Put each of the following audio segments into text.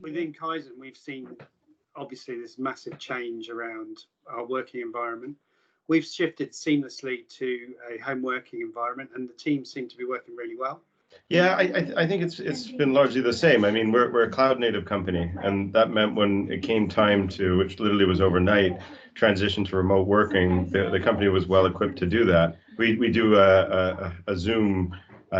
within Kaizen, we've seen obviously this massive change around our working environment. We've shifted seamlessly to a home working environment, and the teams seem to be working really well. Yeah, I think it's been largely the same. I mean, we're a cloud native company, and that meant when it came time to, which literally was overnight, transition to remote working, the company was well equipped to do that. We do a Zoom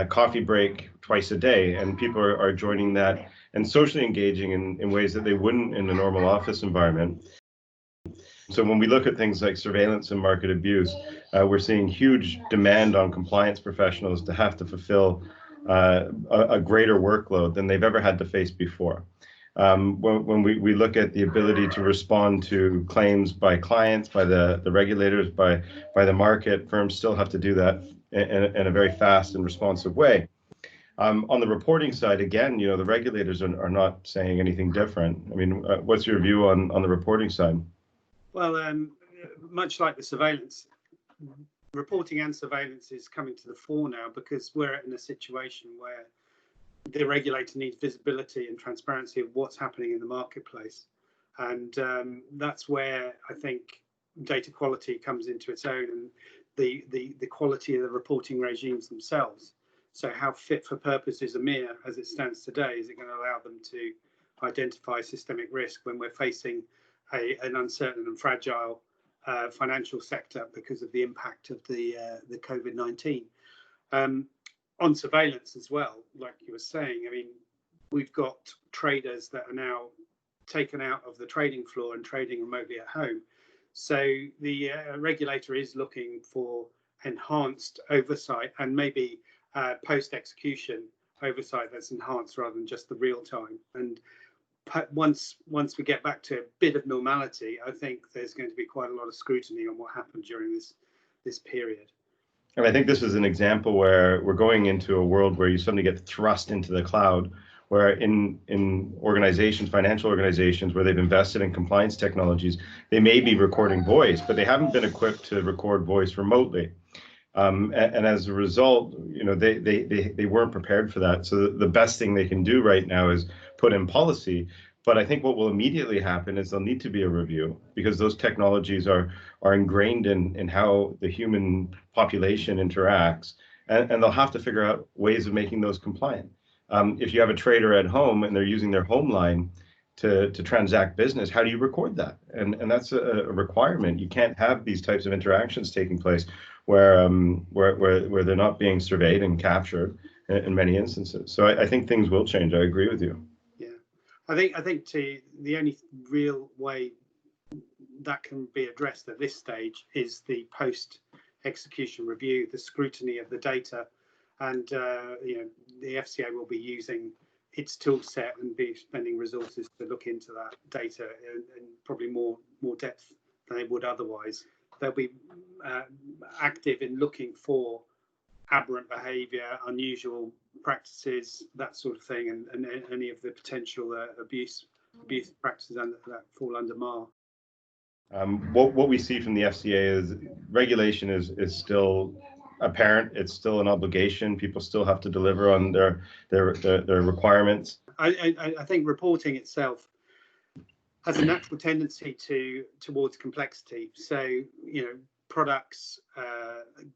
coffee break twice a day, and people are joining that and socially engaging in ways that they wouldn't in a normal office environment. So when we look at things like surveillance and market abuse, we're seeing huge demand on compliance professionals to have to fulfill a greater workload than they've ever had to face before. When we look at the ability to respond to claims by clients, by the regulators, by the market, firms still have to do that in a very fast and responsive way. On the reporting side, again, the regulators are not saying anything different. I mean, what's your view on the reporting side? Well, much like the surveillance, reporting and surveillance is coming to the fore now, because we're in a situation where the regulator needs visibility and transparency of what's happening in the marketplace. And that's where I think data quality comes into its own, and the quality of the reporting regimes themselves. So how fit for purpose is EMEA as it stands today? Is it going to allow them to identify systemic risk when we're facing an uncertain and fragile financial sector because of the impact of the COVID-19? On surveillance as well, like you were saying, I mean, we've got traders that are now taken out of the trading floor and trading remotely at home. So the regulator is looking for enhanced oversight, and maybe post-execution oversight that's enhanced rather than just the real time. And once we get back to a bit of normality, I think there's going to be quite a lot of scrutiny on what happened during this period. And I think this is an example where we're going into a world where you suddenly get thrust into the cloud, where in organizations, financial organizations, where they've invested in compliance technologies, they may be recording voice, but they haven't been equipped to record voice remotely. And as a result, they weren't prepared for that. So the best thing they can do right now is put in policy. But I think what will immediately happen is there'll need to be a review, because those technologies are ingrained in how the human population interacts, and they'll have to figure out ways of making those compliant. If you have a trader at home and they're using their home line to transact business, how do you record that? And that's a requirement. You can't have these types of interactions taking place where they're not being surveyed and captured in many instances. So I think things will change. I agree with you. I think the only real way that can be addressed at this stage is the post-execution review, the scrutiny of the data, and the FCA will be using its tool set and be spending resources to look into that data in probably more depth than they would otherwise. They'll be active in looking for aberrant behaviour, unusual practices, that sort of thing, and any of the potential abuse practices that fall under MAR. What we see from the FCA is regulation is still apparent. It's still an obligation. People still have to deliver on their requirements. I think reporting itself has a natural tendency towards complexity. So products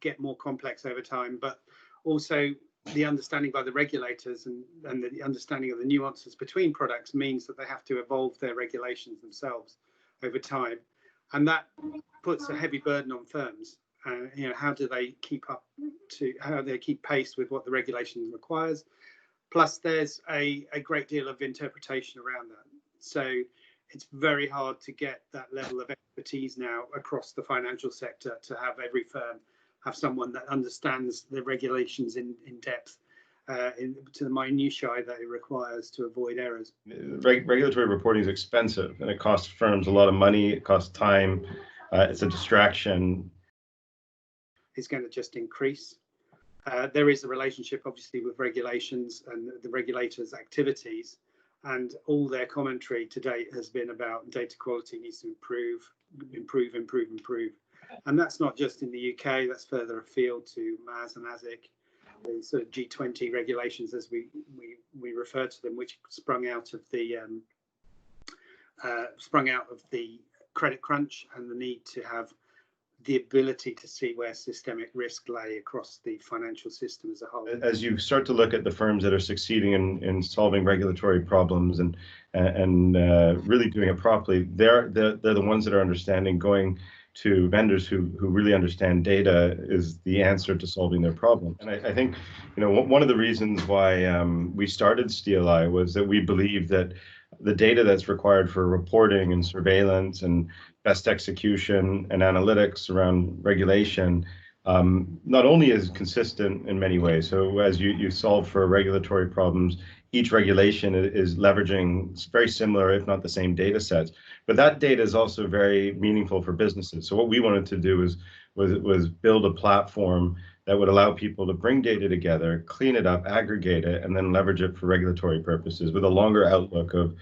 get more complex over time, but also the understanding by the regulators and the understanding of the nuances between products means that they have to evolve their regulations themselves over time, and that puts a heavy burden on firms. How do they keep pace with what the regulation requires? Plus, there's a great deal of interpretation around that. So it's very hard to get that level of expertise now across the financial sector, to have every firm have someone that understands the regulations in depth, to the minutiae that it requires to avoid errors. Regulatory reporting is expensive, and it costs firms a lot of money. It costs time. It's a distraction. It's going to just increase. There is a relationship, obviously, with regulations and the regulators' activities, and all their commentary to date has been about data quality needs to improve. And that's not just in the UK, that's further afield to MAS and ASIC, the sort of G20 regulations, as we refer to them, which sprung out of the sprung out of the credit crunch and the need to have the ability to see where systemic risk lay across the financial system as a whole. As you start to look at the firms that are succeeding in solving regulatory problems and really doing it properly, they're the ones that are understanding going to vendors who really understand data is the answer to solving their problem. And I think, one of the reasons why we started SteelEye was that we believe that the data that's required for reporting and surveillance and best execution and analytics around regulation not only is consistent in many ways. So as you solve for regulatory problems, each regulation is leveraging very similar, if not the same data sets. But that data is also very meaningful for businesses. So what we wanted to do was build a platform that would allow people to bring data together, clean it up, aggregate it, and then leverage it for regulatory purposes with a longer outlook of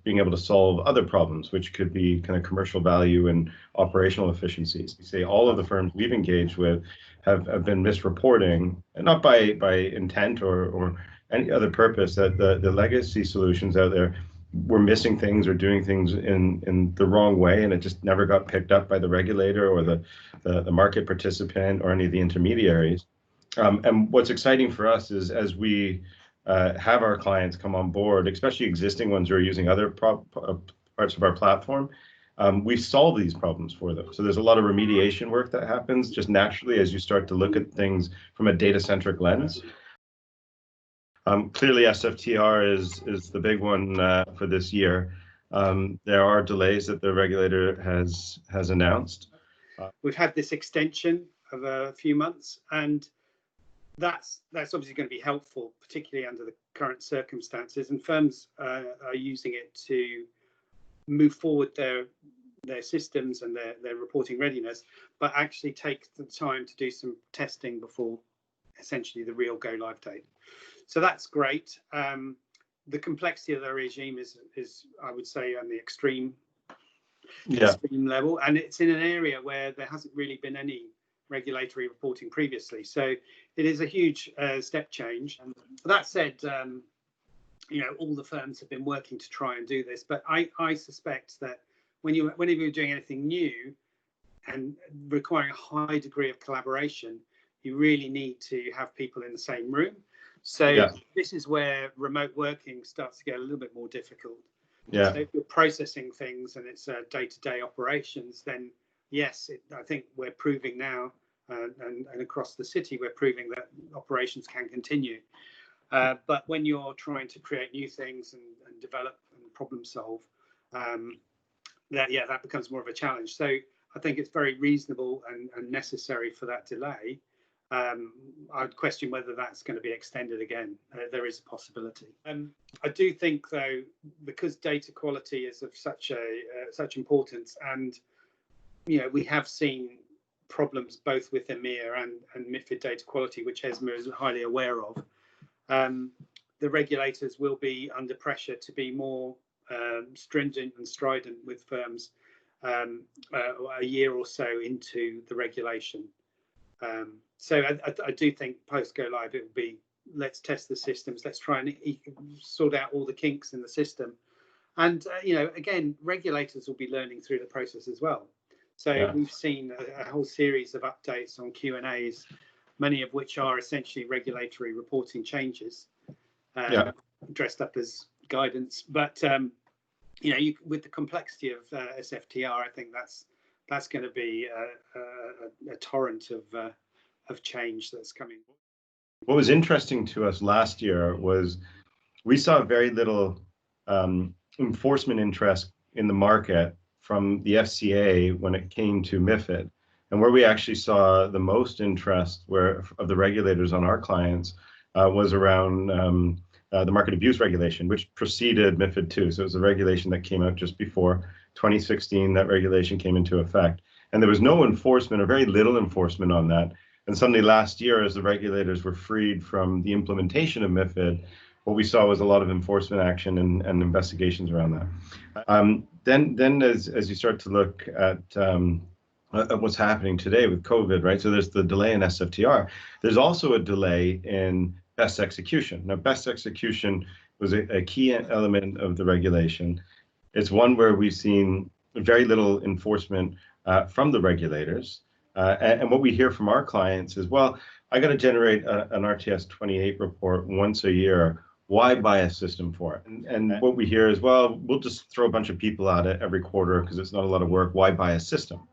being able to solve other problems, which could be kind of commercial value and operational efficiencies. You say all of the firms we've engaged with have been misreporting, and not by intent or any other purpose, that the legacy solutions out there were missing things or doing things in the wrong way, and it just never got picked up by the regulator or the market participant or any of the intermediaries. And what's exciting for us is as we have our clients come on board, especially existing ones who are using other parts of our platform, we solve these problems for them. So there's a lot of remediation work that happens just naturally as you start to look at things from a data-centric lens. Clearly, SFTR is the big one for this year. There are delays that the regulator has announced. We've had this extension of a few months, and that's obviously going to be helpful, particularly under the current circumstances. And firms are using it to move forward their systems and their reporting readiness, but actually take the time to do some testing before essentially the real go live date. So that's great. The complexity of the regime is I would say on the extreme level, and it's in an area where there hasn't really been any regulatory reporting previously. So it is a huge step change. And that said, all the firms have been working to try and do this, but I suspect that whenever you're doing anything new and requiring a high degree of collaboration, you really need to have people in the same room. So this is where remote working starts to get a little bit more difficult. So if you're processing things and it's day-to-day operations, then yes, I think we're proving now, and across the city, we're proving that operations can continue. But when you're trying to create new things and develop and problem solve, that becomes more of a challenge. So I think it's very reasonable and necessary for that delay. I'd question whether that's going to be extended again. There is a possibility. I do think, though, because data quality is of such importance, and we have seen problems both with EMIR and MiFID data quality, which ESMA is highly aware of. The regulators will be under pressure to be more stringent and strident with firms a year or so into the regulation. So I do think post go live it will be, let's test the systems, let's try and sort out all the kinks in the system, and again, regulators will be learning through the process as well. So we've seen a whole series of updates on Q&As, many of which are essentially regulatory reporting changes, dressed up as guidance. But with the complexity of SFTR, I think that's going to be a torrent of change that's coming. What was interesting to us last year was we saw very little enforcement interest in the market from the FCA when it came to MiFID. And where we actually saw the most interest of the regulators on our clients was around the market abuse regulation, which preceded MiFID 2. So it was a regulation that came out just before 2016. That regulation came into effect. And there was no enforcement or very little enforcement on that. And suddenly last year, as the regulators were freed from the implementation of MiFID, what we saw was a lot of enforcement action and investigations around that. Then as you start to look at what's happening today with COVID, right? So there's the delay in SFTR. There's also a delay in best execution. Now, best execution was a key element of the regulation. It's one where we've seen very little enforcement from the regulators. And what we hear from our clients is, well, I got to generate an RTS 28 report once a year. Why buy a system for it? And what we hear is, well, we'll just throw a bunch of people at it every quarter because it's not a lot of work. Why buy a system?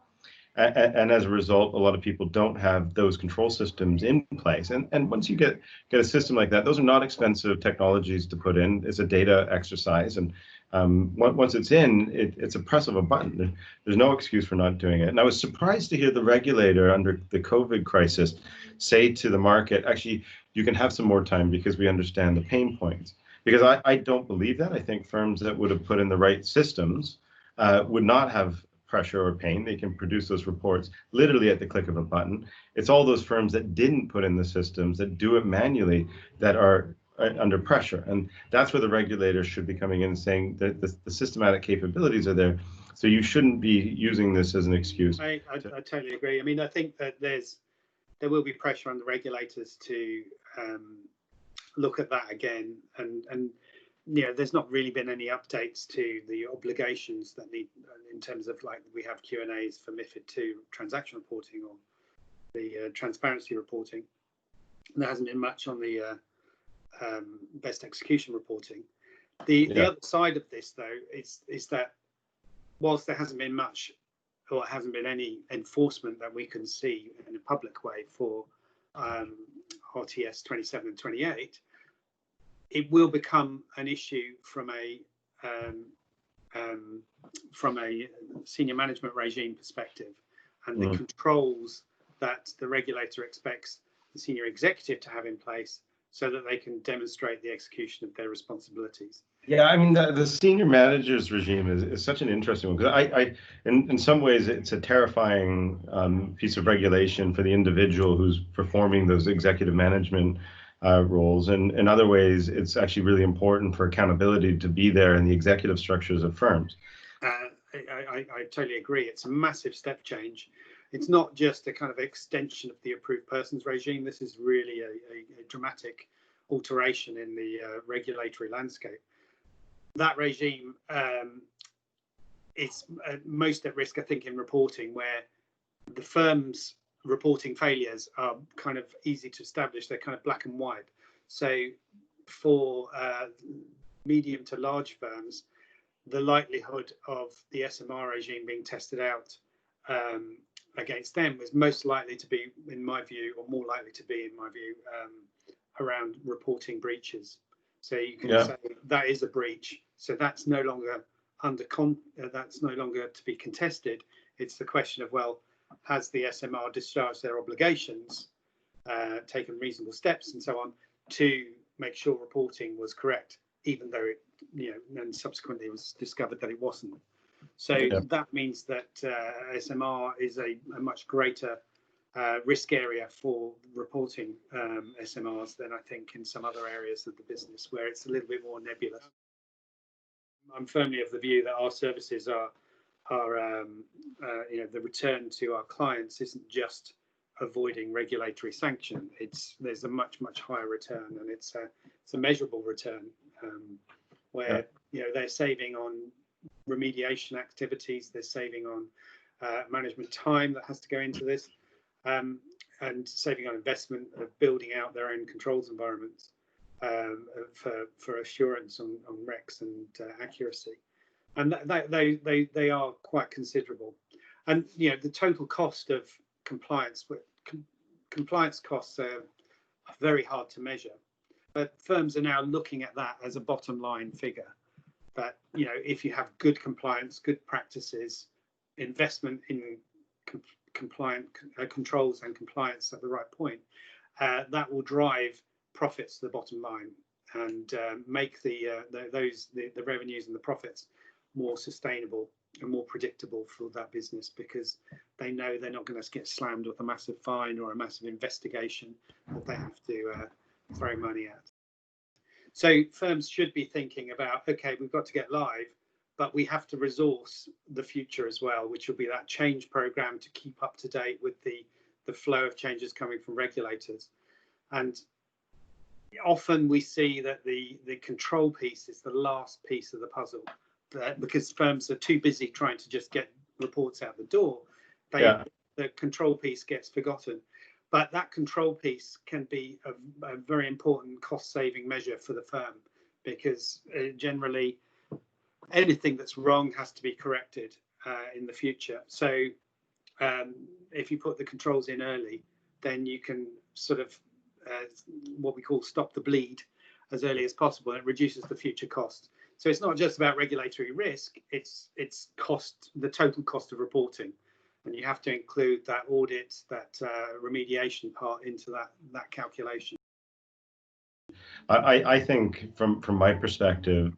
And as a result, a lot of people don't have those control systems in place. And once you get a system like that, those are not expensive technologies to put in. It's a data exercise. And once it's in, it's a press of a button. There's no excuse for not doing it. And I was surprised to hear the regulator under the COVID crisis say to the market, actually, you can have some more time because we understand the pain points. Because I don't believe that. I think firms that would have put in the right systems would not have pressure or pain. They can produce those reports literally at the click of a button. It's all those firms that didn't put in the systems, that do it manually, that are under pressure. And that's where the regulators should be coming in and saying that the systematic capabilities are there. So you shouldn't be using this as an excuse. I totally agree. I mean, I think that there will be pressure on the regulators to look at that again, and you know, there's not really been any updates to the obligations that need, in terms of, like, we have Q&As for MiFID II transaction reporting or the transparency reporting. And there hasn't been much on the best execution reporting. The other side of this, though, is that whilst there hasn't been much, or hasn't been any enforcement that we can see in a public way for RTS 27 and 28, it will become an issue from a senior management regime perspective, and the controls that the regulator expects the senior executive to have in place so that they can demonstrate the execution of their responsibilities. Yeah, I mean, the senior managers regime is such an interesting one, because in some ways, it's a terrifying piece of regulation for the individual who's performing those executive management roles. And in other ways, it's actually really important for accountability to be there in the executive structures of firms. I totally agree. It's a massive step change. It's not just a kind of extension of the approved persons regime. This is really a dramatic alteration in the regulatory landscape. That regime is most at risk, I think, in reporting, where the firm's reporting failures are kind of easy to establish. They're kind of black and white. So for medium to large firms, the likelihood of the SMR regime being tested out against them is most likely to be, in my view, or more likely to be, in my view, around reporting breaches. So you can say that is a breach. So that's no longer that's no longer to be contested. It's the question of, well, has the SMR discharged their obligations, taken reasonable steps and so on to make sure reporting was correct, even though it, you know, and subsequently it was discovered that it wasn't. So that means that SMR is a much greater risk area for reporting SMRs than I think in some other areas of the business where it's a little bit more nebulous. I'm firmly of the view that our services are you know, the return to our clients isn't just avoiding regulatory sanction. There's a much higher return, and it's a measurable return where you know, they're saving on remediation activities, they're saving on management time that has to go into this, and saving on investment of building out their own controls environments for assurance on recs and accuracy. And they are quite considerable. And you know, the total cost of compliance, compliance costs are very hard to measure, but firms are now looking at that as a bottom line figure. That, you know, if you have good compliance, good practices, investment in compliant controls and compliance at the right point, that will drive profits to the bottom line and make the revenues and the profits more sustainable and more predictable for that business, because they know they're not going to get slammed with a massive fine or a massive investigation that they have to throw money at. So firms should be thinking about, okay, we've got to get live, but we have to resource the future as well, which will be that change program to keep up to date with the flow of changes coming from regulators. And often we see that the control piece is the last piece of the puzzle, because firms are too busy trying to just get reports out the door. The control piece gets forgotten. But that control piece can be a very important cost-saving measure for the firm, because generally anything that's wrong has to be corrected in the future. So if you put the controls in early, then you can sort of what we call stop the bleed as early as possible. It reduces the future cost. So it's not just about regulatory risk, it's cost, the total cost of reporting. And you have to include that audit, that remediation part into that calculation. I think from my perspective,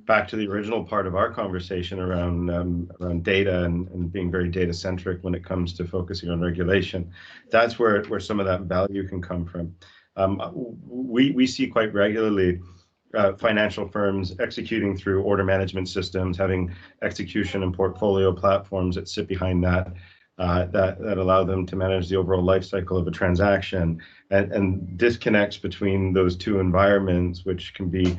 back to the original part of our conversation around data and being very data centric when it comes to focusing on regulation, that's where some of that value can come from. We see quite regularly financial firms executing through order management systems, having execution and portfolio platforms that sit behind that, that allow them to manage the overall life cycle of a transaction, and disconnects between those two environments, which can be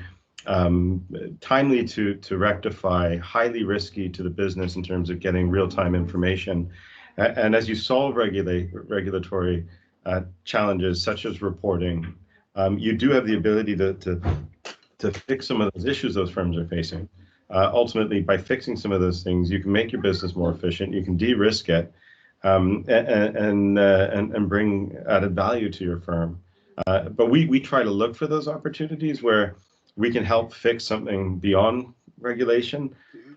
timely to rectify, highly risky to the business in terms of getting real-time information. And as you solve regulatory challenges such as reporting, you do have the ability to fix some of those issues those firms are facing. Ultimately, by fixing some of those things, you can make your business more efficient, you can de-risk it, and bring added value to your firm. But we try to look for those opportunities where we can help fix something beyond regulation.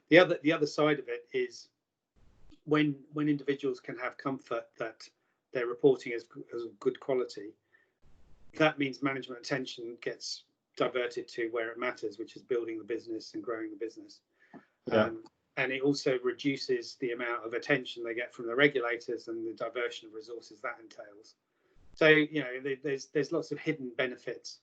The other side of it is when individuals can have comfort that their reporting is of good quality, that means management attention gets diverted to where it matters, which is building the business and growing the business. And it also reduces the amount of attention they get from the regulators and the diversion of resources that entails. So, you know, there's lots of hidden benefits